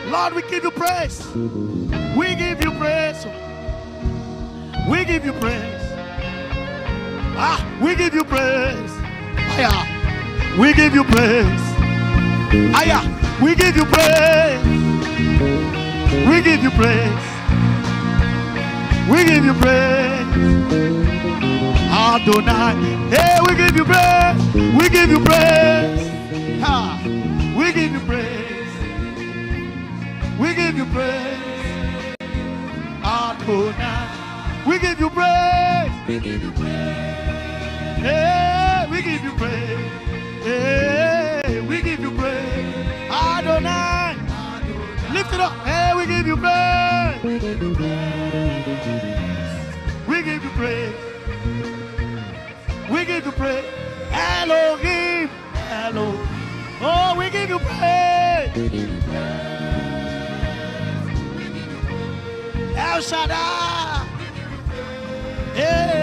Lord, we give you praise. We give you praise. We give you praise. We give you praise. We give you praise. We give you praise. We give you praise. We give you praise. Adonai. Hey, we give you praise. We give you praise. We give you praise. We give you praise. Adonai. We give you praise. We give you praise. Hey, we give you praise. Hey, we give you praise. Adonai. Lift it up. Hey, we give you praise. We give you praise. We give you praise. We give you praise. Elohim. Elohim. Oh, we give you praise. We give you praise. El Shaddai. Hey.